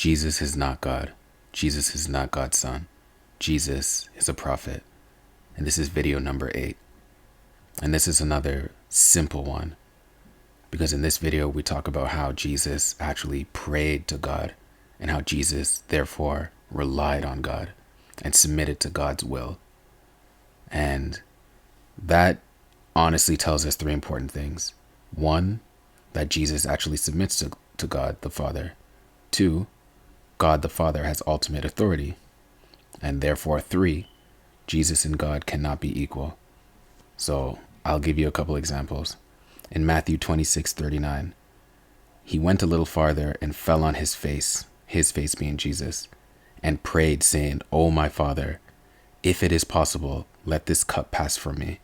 Jesus is not God. Jesus is not God's son. Jesus is a prophet. And this is video number 8. And this is another simple one, because in this video we talk about how Jesus actually prayed to God and how Jesus therefore relied on God and submitted to God's will. And that honestly tells us 3 important things. 1, that Jesus actually submits to God the Father. 2, God the Father has ultimate authority. And therefore 3, Jesus and God cannot be equal. So I'll give you a couple examples. In Matthew 26:39, he went a little farther and fell on his face being Jesus, and prayed, saying, "O my Father, if it is possible, let this cup pass from me.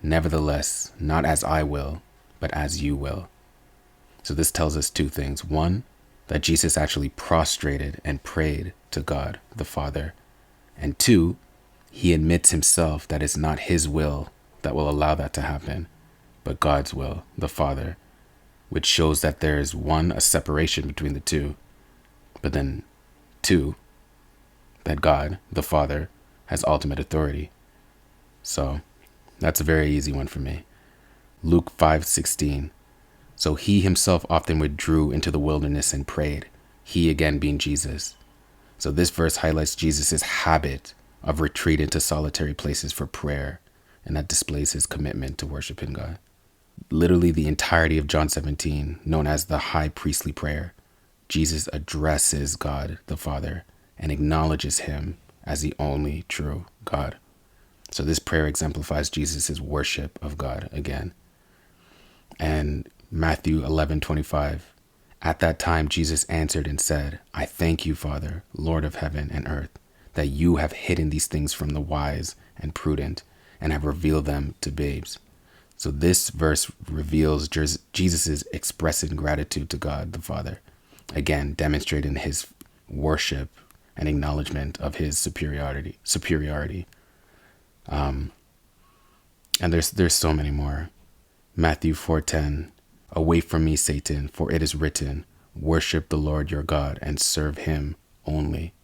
Nevertheless, not as I will, but as you will." So this tells us 2 things. 1, that Jesus actually prostrated and prayed to God the Father. And 2, he admits himself that it's not his will that will allow that to happen, but God's will, the Father, which shows that there is 1, a separation between the 2, but then 2, that God, the Father, has ultimate authority. So that's a very easy one for me. Luke 5:16. So he himself often withdrew into the wilderness and prayed, he again being Jesus. So this verse highlights Jesus' habit of retreat into solitary places for prayer, and that displays his commitment to worshiping God. Literally the entirety of John 17, known as the high priestly prayer, Jesus addresses God the Father and acknowledges him as the only true God. So this prayer exemplifies Jesus' worship of God again. And Matthew 11:25, at that time Jesus answered and said, "I thank you, Father, Lord of heaven and earth, that you have hidden these things from the wise and prudent and have revealed them to babes." So this verse reveals Jesus' expressing gratitude to God the Father, again demonstrating his worship and acknowledgement of his superiority. And there's so many more. Matthew 4:10, away from me, Satan, for it is written, worship the Lord your God and serve him only.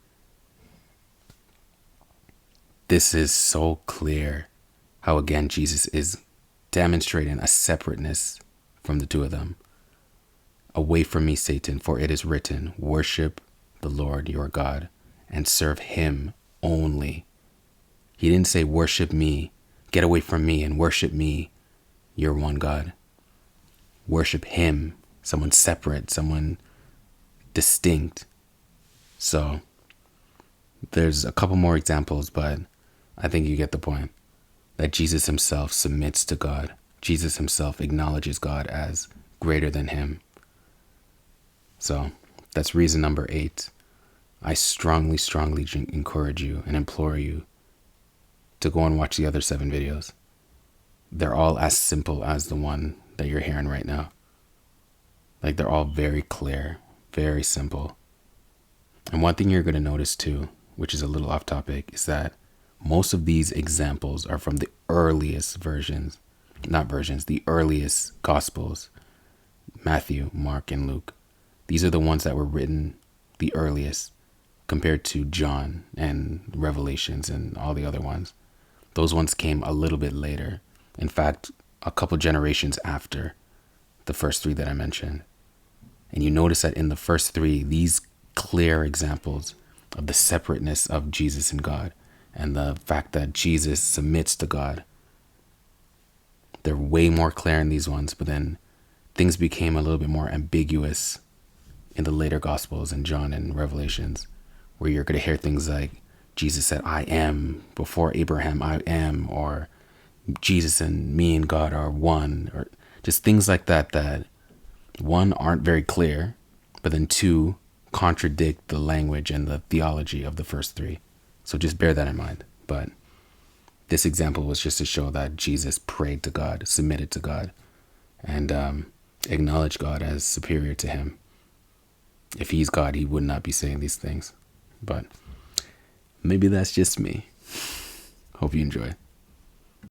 This is so clear how again Jesus is demonstrating a separateness from the 2 of them. Away from me, Satan, for it is written, worship the Lord your God and serve him only. He didn't say worship me, get away from me and worship me, your one God. Worship him, someone separate, someone distinct. So there's a couple more examples, but I think you get the point. That Jesus himself submits to God. Jesus himself acknowledges God as greater than him. So that's reason number 8. I strongly encourage you and implore you to go and watch the other 7 videos. They're all as simple as the one that you're hearing right now. Like, they're all very clear, very simple. And one thing you're going to notice too, which is a little off topic, is that most of these examples are from the earliest the earliest Gospels, Matthew, Mark, and Luke. These are the ones that were written the earliest compared to John and Revelations and all the other ones. Those ones came a little bit later. In fact, a couple generations after the first 3 that I mentioned. And you notice that in the first 3, these clear examples of the separateness of Jesus and God and the fact that Jesus submits to God, they're way more clear in these ones, but then things became a little bit more ambiguous in the later Gospels in John and Revelations, where you're going to hear things like Jesus said, I am, before Abraham, I am, or Jesus and me and God are one, or just things like that, that 1, aren't very clear, but then 2, contradict the language and the theology of the first 3. So just bear that in mind. But this example was just to show that Jesus prayed to God, submitted to God, and acknowledged God as superior to him. If he's God, he would not be saying these things. But maybe that's just me. Hope you enjoy.